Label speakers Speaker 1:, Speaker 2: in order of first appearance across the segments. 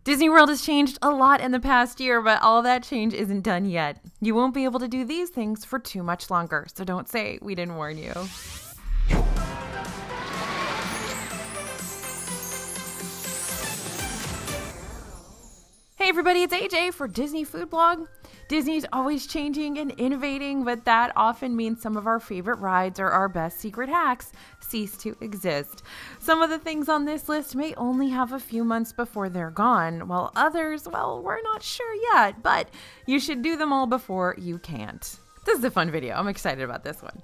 Speaker 1: Disney World has changed a lot in the past year, but all that change isn't done yet. You won't be able to do these things for too much longer, so don't say we didn't warn you. Hey everybody, it's AJ for Disney Food Blog. Disney's always changing and innovating, but that often means some of our favorite rides or our best secret hacks cease to exist. Some of the things on this list may only have a few months before they're gone, while others, well, we're not sure yet, but you should do them all before you can't. This is a fun video. I'm excited about this one.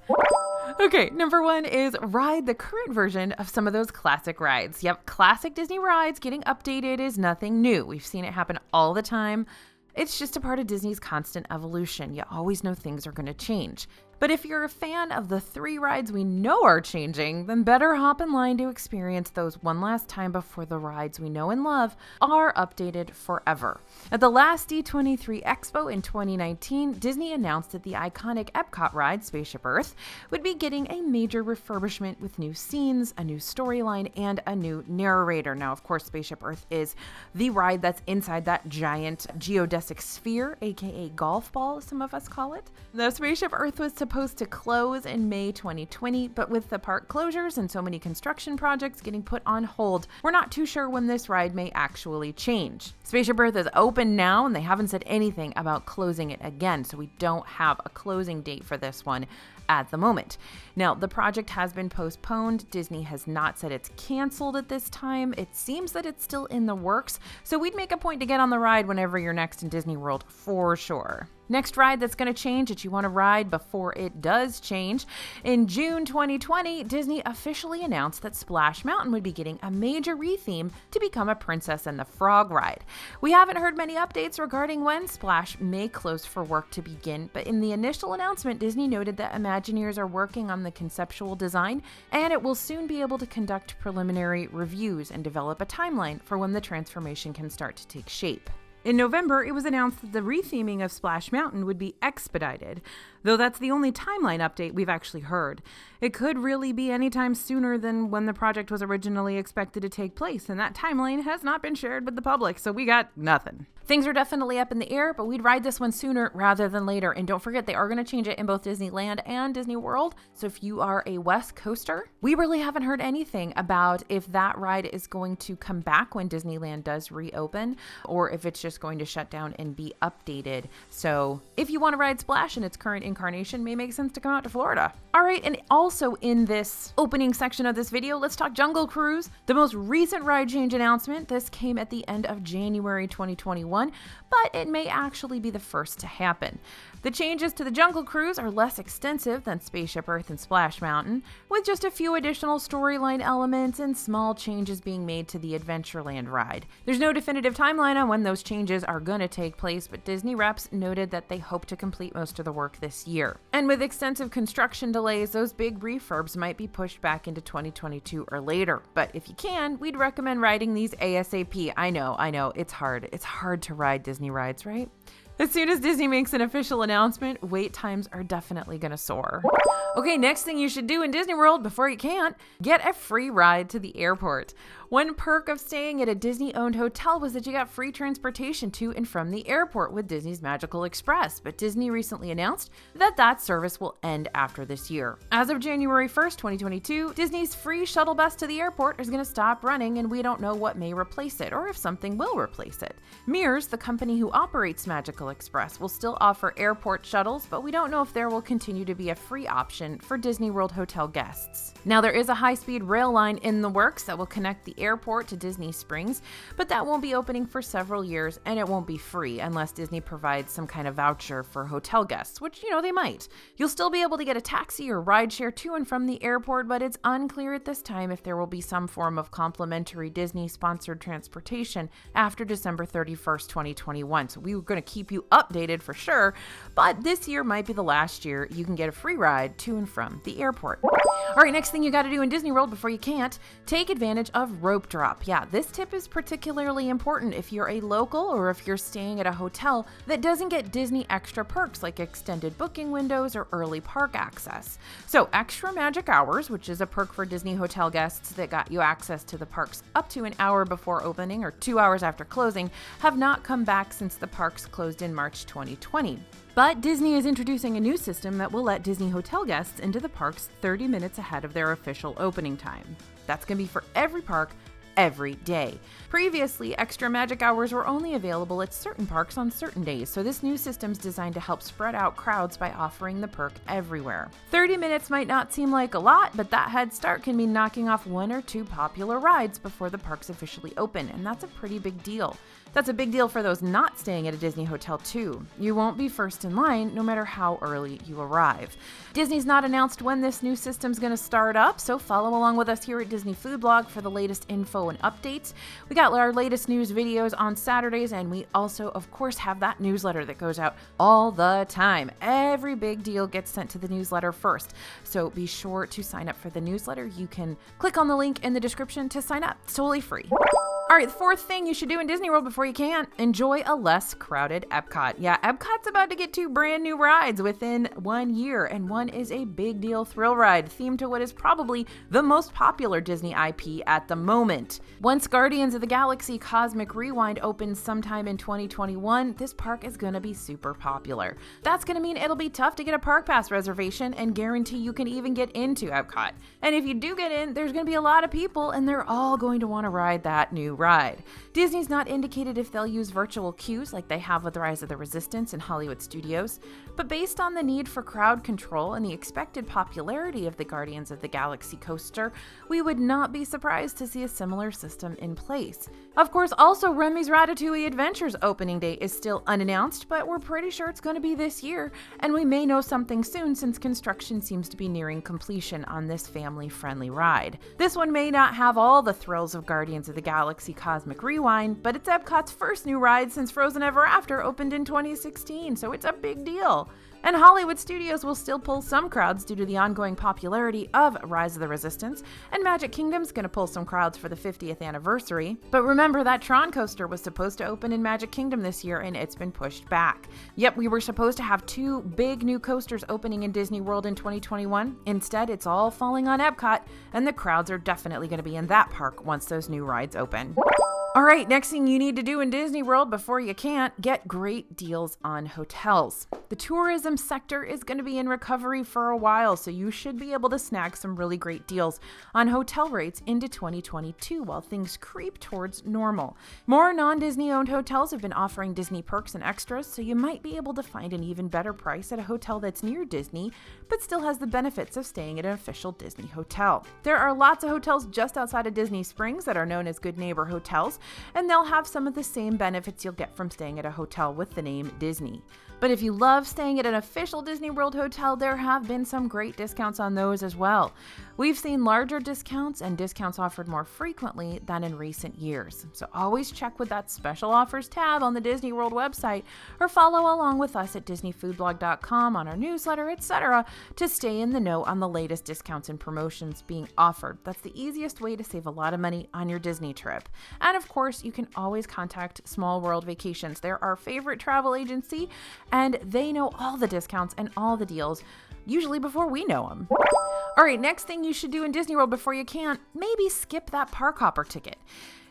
Speaker 1: Okay, number one is ride the current version of some of those classic rides. Yep, classic Disney rides getting updated is nothing new. We've seen it happen all the time. It's just a part of Disney's constant evolution. You always know things are going to change. But if you're a fan of the 3 rides we know are changing, then better hop in line to experience those one last time before the rides we know and love are updated forever. At the last D23 Expo in 2019, Disney announced that the iconic EPCOT ride, Spaceship Earth, would be getting a major refurbishment with new scenes, a new storyline, and a new narrator. Now, of course, Spaceship Earth is the ride that's inside that giant geodesic sphere, aka golf ball, some of us call it. The Spaceship Earth was supposed to close in May 2020, but with the park closures and so many construction projects getting put on hold, we're not too sure when this ride may actually change. Spaceship Earth is open now, and they haven't said anything about closing it again, so we don't have a closing date for this one at the moment. Now, the project has been postponed. Disney has not said it's canceled at this time. It seems that it's still in the works, so we'd make a point to get on the ride whenever you're next in Disney World for sure. Next ride that's going to change that you want to ride before it does change. In June 2020, Disney officially announced that Splash Mountain would be getting a major retheme to become a Princess and the Frog ride. We haven't heard many updates regarding when Splash may close for work to begin, but in the initial announcement, Disney noted that Imagineers are working on the conceptual design, and it will soon be able to conduct preliminary reviews and develop a timeline for when the transformation can start to take shape. In November, it was announced that the retheming of Splash Mountain would be expedited, though that's the only timeline update we've actually heard. It could really be any time sooner than when the project was originally expected to take place, and that timeline has not been shared with the public, so we got nothing. Things are definitely up in the air, but we'd ride this one sooner rather than later. And don't forget, they are going to change it in both Disneyland and Disney World. So if you are a West Coaster, we really haven't heard anything about if that ride is going to come back when Disneyland does reopen, or if it's just going to shut down and be updated. So if you want to ride Splash in its current incarnation, may make sense to come out to Florida. All right, and also in this opening section of this video, let's talk Jungle Cruise. The most recent ride change announcement, this came at the end of January 2021. But it may actually be the first to happen. The changes to the Jungle Cruise are less extensive than Spaceship Earth and Splash Mountain, with just a few additional storyline elements and small changes being made to the Adventureland ride. There's no definitive timeline on when those changes are going to take place, but Disney reps noted that they hope to complete most of the work this year. And with extensive construction delays, those big refurbs might be pushed back into 2022 or later. But if you can, we'd recommend riding these ASAP. I know, it's hard. It's hard to ride Disney rides, right? As soon as Disney makes an official announcement, wait times are definitely going to soar. Okay, next thing you should do in Disney World before you can't, get a free ride to the airport. One perk of staying at a Disney-owned hotel was that you got free transportation to and from the airport with Disney's Magical Express, but Disney recently announced that that service will end after this year. As of January 1st, 2022, Disney's free shuttle bus to the airport is going to stop running, and we don't know what may replace it or if something will replace it. Mears, the company who operates Magical Express, will still offer airport shuttles, but we don't know if there will continue to be a free option for Disney World hotel guests. Now, there is a high-speed rail line in the works that will connect the airport to Disney Springs, but that won't be opening for several years, and it won't be free unless Disney provides some kind of voucher for hotel guests, which, they might. You'll still be able to get a taxi or rideshare to and from the airport, but it's unclear at this time if there will be some form of complimentary Disney-sponsored transportation after December 31st, 2021. So we were going to keep you updated for sure, but this year might be the last year you can get a free ride to and from the airport. All right, next thing you got to do in Disney World before you can't, take advantage of rope drop. Yeah, this tip is particularly important if you're a local or if you're staying at a hotel that doesn't get Disney extra perks like extended booking windows or early park access. So extra magic hours, which is a perk for Disney hotel guests that got you access to the parks up to an hour before opening or 2 hours after closing, have not come back since the parks closed in March 2020. But Disney is introducing a new system that will let Disney hotel guests into the parks 30 minutes ahead of their official opening time. That's going to be for every park, every day. Previously, extra magic hours were only available at certain parks on certain days, so this new system's designed to help spread out crowds by offering the perk everywhere. 30 minutes might not seem like a lot, but that head start can mean knocking off 1 or 2 popular rides before the parks officially open, and that's a pretty big deal. That's a big deal for those not staying at a Disney hotel too. You won't be first in line no matter how early you arrive. Disney's not announced when this new system's going to start up, so follow along with us here at Disney Food Blog for the latest info and updates. We got our latest news videos on Saturdays, and we also, of course, have that newsletter that goes out all the time. Every big deal gets sent to the newsletter first, so be sure to sign up for the newsletter. You can click on the link in the description to sign up. It's totally free. All right, the fourth thing you should do in Disney World before you can, enjoy a less crowded EPCOT. Yeah, EPCOT's about to get 2 brand new rides within 1 year, and one is a big deal thrill ride themed to what is probably the most popular Disney IP at the moment. Once Guardians of the Galaxy Cosmic Rewind opens sometime in 2021, this park is going to be super popular. That's going to mean it'll be tough to get a park pass reservation and guarantee you can even get into EPCOT. And if you do get in, there's going to be a lot of people, and they're all going to want to ride that new ride. Disney's not indicated if they'll use virtual queues like they have with Rise of the Resistance and Hollywood Studios, but based on the need for crowd control and the expected popularity of the Guardians of the Galaxy coaster, we would not be surprised to see a similar system in place. Of course, also Remy's Ratatouille Adventures opening date is still unannounced, but we're pretty sure it's going to be this year, and we may know something soon since construction seems to be nearing completion on this family-friendly ride. This one may not have all the thrills of Guardians of the Galaxy Cosmic Rewind, but it's Epcot's first new ride since Frozen Ever After opened in 2016, so it's a big deal. And Hollywood Studios will still pull some crowds due to the ongoing popularity of Rise of the Resistance, and Magic Kingdom's going to pull some crowds for the 50th anniversary. But remember, that Tron coaster was supposed to open in Magic Kingdom this year, and it's been pushed back. Yep, we were supposed to have 2 big new coasters opening in Disney World in 2021. Instead, it's all falling on Epcot, and the crowds are definitely going to be in that park once those new rides open. All right, next thing you need to do in Disney World before you can't, get great deals on hotels. The tourism sector is going to be in recovery for a while, so you should be able to snag some really great deals on hotel rates into 2022 while things creep towards normal. More non-Disney owned hotels have been offering Disney perks and extras, so you might be able to find an even better price at a hotel that's near Disney, but still has the benefits of staying at an official Disney hotel. There are lots of hotels just outside of Disney Springs that are known as Good Neighbor hotels, and they'll have some of the same benefits you'll get from staying at a hotel with the name Disney. But if you love staying at an official Disney World hotel, there have been some great discounts on those as well. We've seen larger discounts and discounts offered more frequently than in recent years. So always check with that special offers tab on the Disney World website, or follow along with us at DisneyFoodBlog.com on our newsletter, etc. to stay in the know on the latest discounts and promotions being offered. That's the easiest way to save a lot of money on your Disney trip. And of course, you can always contact Small World Vacations. They're our favorite travel agency, and they know all the discounts and all the deals, usually before we know them. All right, next thing you should do in Disney World before you can, maybe skip that park hopper ticket.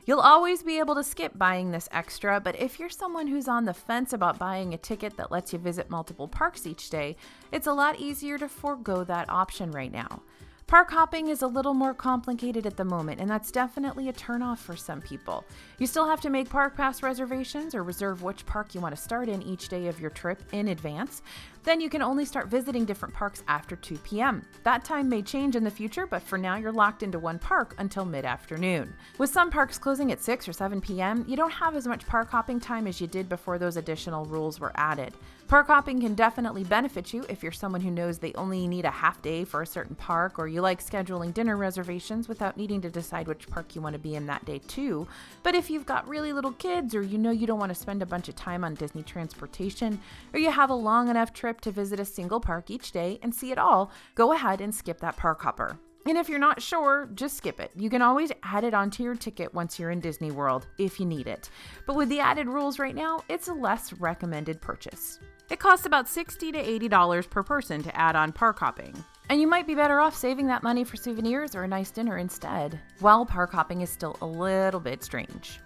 Speaker 1: You'll always be able to skip buying this extra, but if you're someone who's on the fence about buying a ticket that lets you visit multiple parks each day, it's a lot easier to forego that option right now. Park hopping is a little more complicated at the moment, and that's definitely a turnoff for some people. You still have to make park pass reservations or reserve which park you want to start in each day of your trip in advance. Then you can only start visiting different parks after 2 p.m. That time may change in the future, but for now you're locked into one park until mid-afternoon. With some parks closing at 6 or 7 p.m., you don't have as much park hopping time as you did before those additional rules were added. Park hopping can definitely benefit you if you're someone who knows they only need a half day for a certain park, or you like scheduling dinner reservations without needing to decide which park you want to be in that day too. But if you've got really little kids, or you know you don't want to spend a bunch of time on Disney transportation, or you have a long enough trip to visit a single park each day and see it all, go ahead and skip that park hopper. And if you're not sure, just skip it. You can always add it onto your ticket once you're in Disney World if you need it. But with the added rules right now, it's a less recommended purchase. It costs about $60 to $80 per person to add on park hopping. And you might be better off saving that money for souvenirs or a nice dinner instead. While park hopping is still a little bit strange.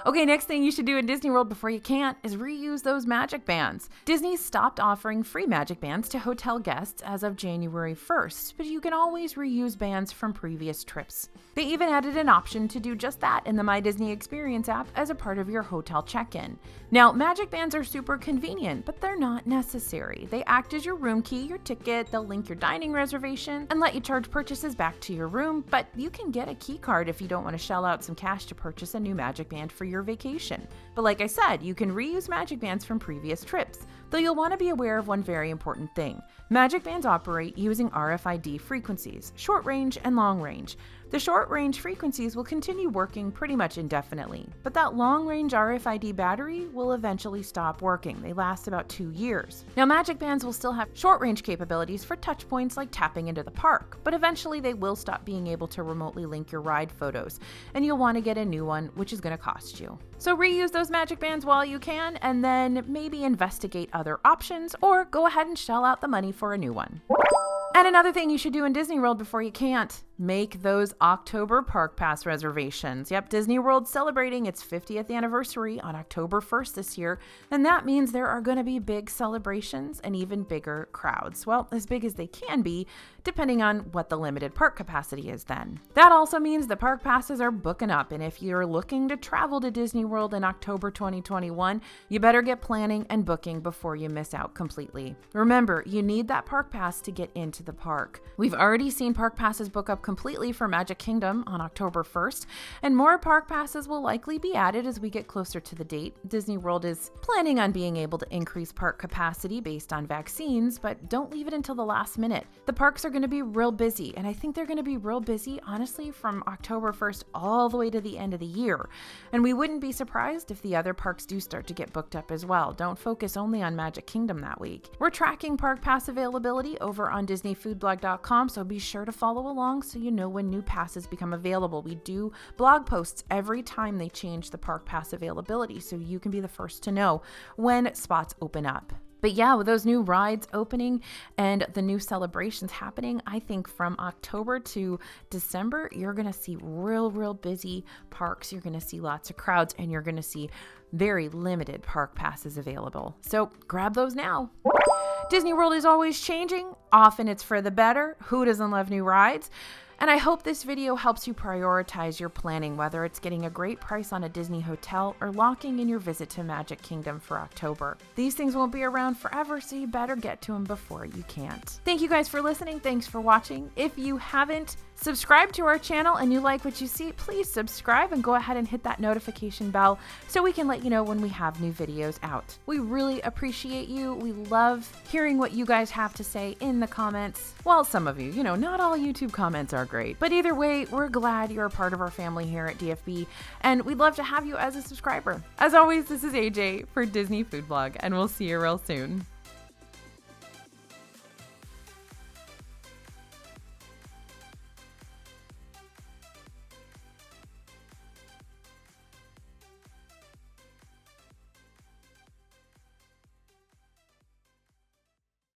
Speaker 1: Okay, next thing you should do in Disney World before you can't is reuse those MagicBands. Disney stopped offering free MagicBands to hotel guests as of January 1st, but you can always reuse bands from previous trips. They even added an option to do just that in the My Disney Experience app as a part of your hotel check-in. Now, MagicBands are super convenient, but they're not necessary. They act as your room key, your ticket, they'll link your dining reservation, and let you charge purchases back to your room, but you can get a key card if you don't want to shell out some cash to purchase a new MagicBand for your vacation. But like I said, you can reuse MagicBands from previous trips, though you'll want to be aware of one very important thing. MagicBands operate using RFID frequencies, short range and long range. The short range frequencies will continue working pretty much indefinitely, but that long range RFID battery will eventually stop working. They last about 2 years. Now, MagicBands will still have short range capabilities for touch points like tapping into the park, but eventually they will stop being able to remotely link your ride photos, and you'll want to get a new one, which is going to cost you. So reuse those MagicBands while you can, and then maybe investigate other options, or go ahead and shell out the money for a new one. And another thing you should do in Disney World before you can't, make those October Park Pass reservations. Yep, Disney World's celebrating its 50th anniversary on October 1st this year, and that means there are going to be big celebrations and even bigger crowds. Well, as big as they can be, depending on what the limited park capacity is then. That also means the park passes are booking up, and if you're looking to travel to Disney World in October 2021, you better get planning and booking before you miss out completely. Remember, you need that park pass to get into the park. We've already seen park passes book up completely for Magic Kingdom on October 1st, and more park passes will likely be added as we get closer to the date. Disney World is planning on being able to increase park capacity based on vaccines, but don't leave it until the last minute. The parks are going to be real busy, and I think they're going to be real busy, honestly, from October 1st all the way to the end of the year. And we wouldn't be surprised if the other parks do start to get booked up as well. Don't focus only on Magic Kingdom that week. We're tracking park pass availability over on DisneyFoodblog.com, so be sure to follow along so you know when new passes become available. We do blog posts every time they change the park pass availability, so you can be the first to know when spots open up. But yeah, with those new rides opening and the new celebrations happening, I think from October to December, you're going to see real busy parks. You're going to see lots of crowds, and you're going to see very limited park passes available. So grab those now. Disney World is always changing. Often it's for the better. Who doesn't love new rides? And I hope this video helps you prioritize your planning, whether it's getting a great price on a Disney hotel or locking in your visit to Magic Kingdom for October. These things won't be around forever, so you better get to them before you can't. Thank you guys for listening. Thanks for watching. If you haven't subscribed to our channel and you like what you see, please subscribe and go ahead and hit that notification bell so we can let you know when we have new videos out. We really appreciate you. We love hearing what you guys have to say in the comments. Well, some of you, not all YouTube comments are great, but either way, we're glad you're a part of our family here at DFB, and we'd love to have you as a subscriber. As always, this is AJ for Disney Food Blog, and we'll see you real soon.